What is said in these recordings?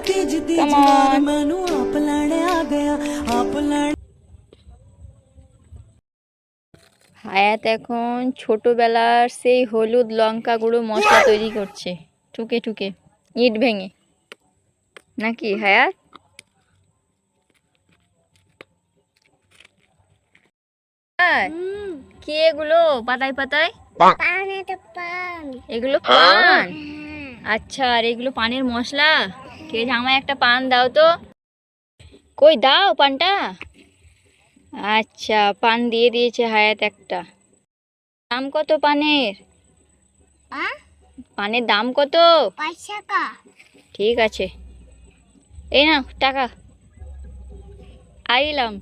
Come on. হায়াত এখন ছোটবেলার সেই হলুদ লঙ্কা গুঁড়ো মশলা তৈরি করছে ঠুকে ঠুকে ইট ভেঙে, নাকি হায়াত? কি এগুলো পাতায় পাতায়? এগুলো পান? আচ্ছা, আর এগুলো পানের মশলা। কে আমায় একটা পান দাও তো। কই দাও পানটা। আচ্ছা, পান দিয়ে দিয়েছে হায়াত একটা। দাম কত পানের? পানের দাম কত? 5 টাকা। ঠিক আছে, এই নাও টাকা। আইলাম।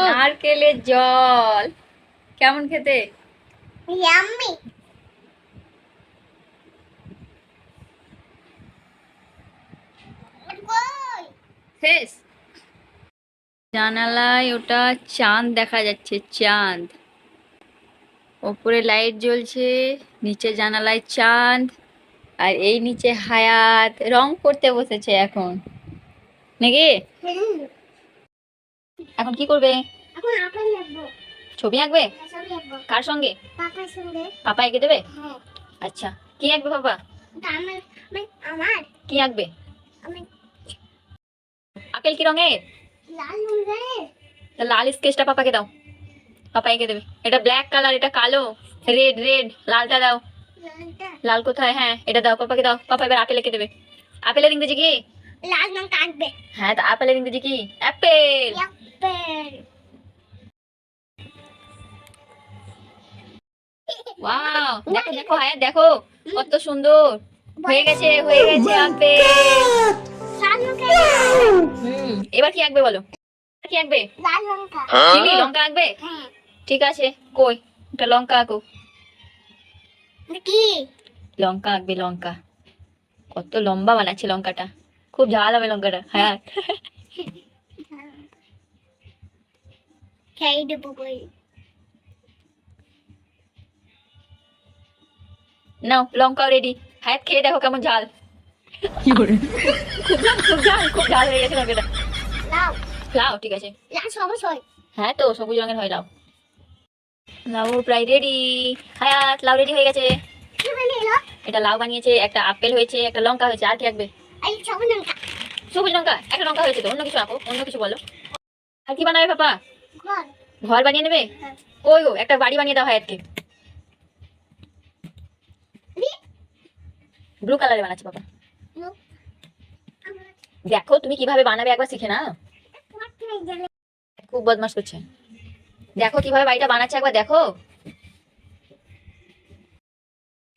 নারকেলের জল কেমন খেতে? ইয়াম্মি। শেষ। জানালায় ওটা চাঁদ দেখা যাচ্ছে, চাঁদ। ওপরে লাইট জ্বলছে, নিচে জানালায় চাঁদ, আর এই নিচে হায়াত রং করতে বসেছে এখন, নাকি? এখন কি করবে? ছবি আঁকবে? কার সঙ্গে? পাপা এঁকে দেবে? আচ্ছা, কি আঁকবে পাপা? কি আঁকবে? আপেল কি রঙের? লাল স্কেচটা পাপাকে দাও, পাপা এঁকে দেবে। এটা ব্ল্যাক কালার, এটা কালো। রেড রেড, লালটা দাও। লাল কোথায়? হ্যাঁ, এটা দাও পাপাকে দাও। পাপা এবার আপেল এঁকে দেবে। আপেলের ইংরেজি কি? লাল লঙ্কা আঁকবে। হ্যাঁ, তো আপেলের ইংরেজি কি? অ্যাপেল। ওয়াও, দেখো দেখো হায়াত, দেখো কত সুন্দর হয়ে গেছে, হয়ে গেছে আপেল। এবার কি আঁকবে বলো? কি আঁকবে? লাল লঙ্কা। চিনি লঙ্কা আঁকবে? ঠিক আছে, কই একটা লঙ্কা আঁকো। কি লঙ্কা আঁকবে? লঙ্কা কত লম্বা বানাচ্ছে লঙ্কাটা, খুব ঝাল হবে লঙ্কাটা। হ্যাঁ, খেয়ে দেবো। নাও লঙ্কাও রেডি। হায়াত খেয়ে দেখো কেমন ঝাল। খুব ঝাল, খুব ঝাল, খুব ঝাল হয়ে গেছে লঙ্কাটা। লাও লাও, ঠিক আছে। সবুজ হয়? হ্যাঁ তো, সবুজ রঙের হয় লাউ। লাউ প্রায় রেডি। হায়াত লাউ রেডি হয়ে গেছে। এটা লাউ বানিয়েছে, একটা আপেল হয়েছে, একটা লঙ্কা হয়েছে। আর কি আঁকবে? সবুজ লঙ্কা। একটা লঙ্কা হয়েছে তো, অন্য কিছু আঁকো, অন্য কিছু বলো। আর কি বানাবে পাপা? ঘর বানিয়ে নেবে? ওই গো, একটা বাড়ি বানিয়ে দাও হায়াতকে। ব্লু কালারে বানাচ্ছে বাবা। দেখো তুমি কিভাবে বানাবে, একবার শিখে নাও। খুব বদমাশ করছে। দেখো কিভাবে বাড়িটা বানাচ্ছে, একবার দেখো।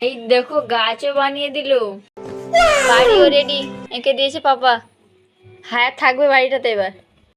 এই দেখো গাছও বানিয়ে দিল, বাড়িও রেডি এঁকে দিয়েছে পাপা। হায়াত থাকবে বাড়িটাতে এবার।